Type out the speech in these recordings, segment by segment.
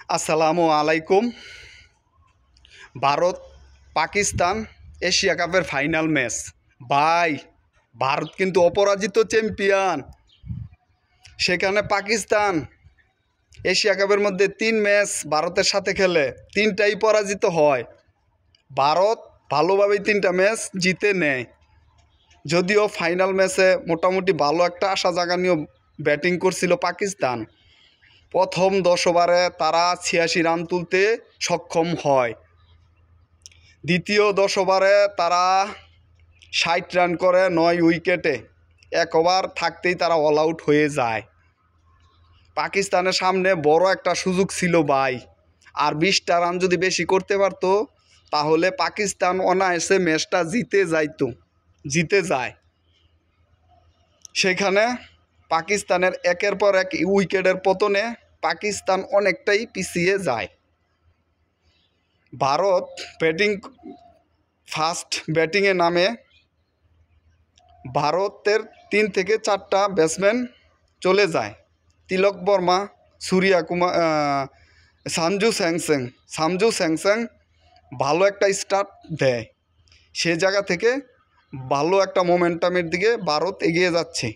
আসসালামু আলাইকুম। ভারত পাকিস্তান এশিয়া কাপের ফাইনাল ম্যাচ। ভাই, ভারত কিন্তু অপরাজিত চ্যাম্পিয়ন। সেখানে পাকিস্তান এশিয়া কাপের মধ্যে 3 ম্যাচ ভারতের সাথে খেলে 3টাই পরাজিত হয়। ভারত ভালোভাবেই 3টা ম্যাচ জিতে নেয়। যদিও ফাইনাল ম্যাচে মোটামুটি ভালো একটা আশা জাগানিও ব্যাটিং করছিল পাকিস্তান। প্রথম 10 ওভারে তারা 86 রান তুলতে সক্ষম হয়। দ্বিতীয় 10 ওভারে তারা 60 রান করে 9 উইকেটে। 1 ওভার থাকতেই তারা অল আউট হয়ে যায়। পাকিস্তানের সামনে বড় একটা সুযোগ ছিল ভাই, আর 20টা রান যদি বেশি করতে পারতো তাহলে পাকিস্তান অনায়াসে ম্যাচটা জিতে যায়। সেখানে পাকিস্তানের একের পর এক উইকেটের পতনে পাকিস্তান অনেকটাই পিছিয়ে যায়। ভারত ফার্স্ট ব্যাটিংয়ে নামে। ভারতের 3 থেকে 4টা ব্যাটসম্যান চলে যায়। তিলক বর্মা, সূর্যা কুমার, সামজু স্যামসং ভালো একটা স্টার্ট দেয়। সে জায়গা থেকে ভালো একটা মোমেন্টামের দিকে ভারত এগিয়ে যাচ্ছে।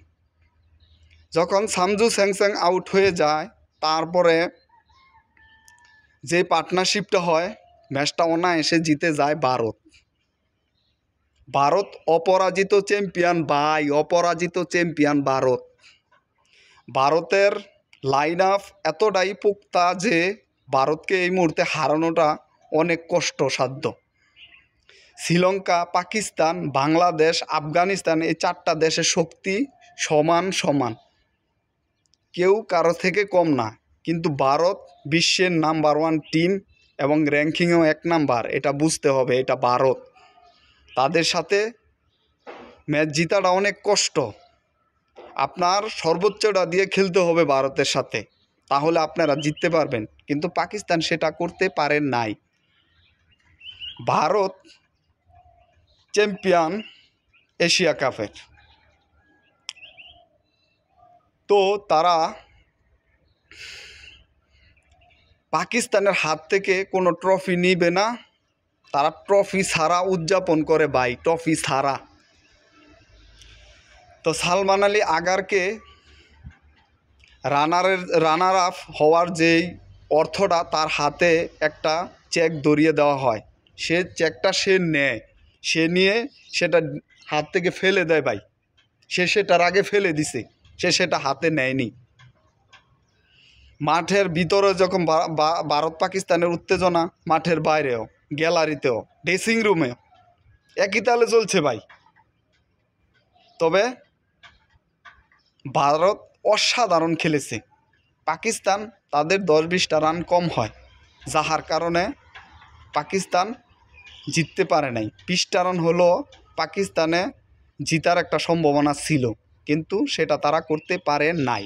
যখন সামজু স্যামসং আউট হয়ে যায়, তারপরে যে পার্টনারশিপটা হয়, ম্যাচটা অনায়াসে জিতে যায় ভারত অপরাজিত চ্যাম্পিয়ন ভাই, অপরাজিত চ্যাম্পিয়ন ভারত। ভারতের লাইন আপ এতটাই পোক্তা যে ভারতকে এই মুহূর্তে হারানোটা অনেক কষ্টসাধ্য। শ্রীলঙ্কা, পাকিস্তান, বাংলাদেশ, আফগানিস্তান এই 4টা দেশের শক্তি সমান। কেউ কারো থেকে কম না। কিন্তু ভারত বিশ্বের নাম্বার 1 টিম এবং র্যাঙ্কিংয়েও 1 নাম্বার। এটা বুঝতে হবে, এটা ভারত। তাদের সাথে ম্যাচ জিতাটা অনেক কষ্ট। আপনার সর্বোচ্চটা দিয়ে খেলতে হবে ভারতের সাথে, তাহলে আপনারা জিততে পারবেন। কিন্তু পাকিস্তান সেটা করতে পারেন নাই। ভারত চ্যাম্পিয়ন এশিয়া কাপের। তো তারা পাকিস্তানের হাত থেকে কোনো ট্রফি নিবে না। তারা ট্রফি ছাড়া উদযাপন করে ভাই, ট্রফি ছাড়া। তো সালমান আলী আগারকে রানার আপ হওয়ার যেই অর্থটা তার হাতে একটা চেক ধরিয়ে দেওয়া হয়, সে চেকটা সে নেয়। সে নিয়ে সেটা হাত থেকে ফেলে দেয় ভাই। সে সেটার আগে ফেলে দিছে, সে সেটা হাতে নেয়নি। মাঠের ভিতরে যখন ভারত পাকিস্তানের উত্তেজনা, মাঠের বাইরেও, গ্যালারিতেও, ড্রেসিং রুমেও একই তালে চলছে ভাই। তবে ভারত অসাধারণ খেলেছে। পাকিস্তান তাদের 10-20টা রান কম হয়, যাহার কারণে পাকিস্তান জিততে পারে নাই। 20টা রান হলো পাকিস্তানে জিতার একটা সম্ভাবনা ছিল, কিন্তু সেটা তারা করতে পারে নাই।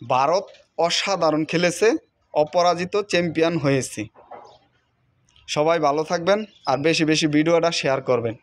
ভারত অসাধারণ খেলেছে, অপরাজিত চ্যাম্পিয়ন হয়েছে। সবাই ভালো থাকবেন আর বেশি বেশি ভিডিওটা শেয়ার করবেন।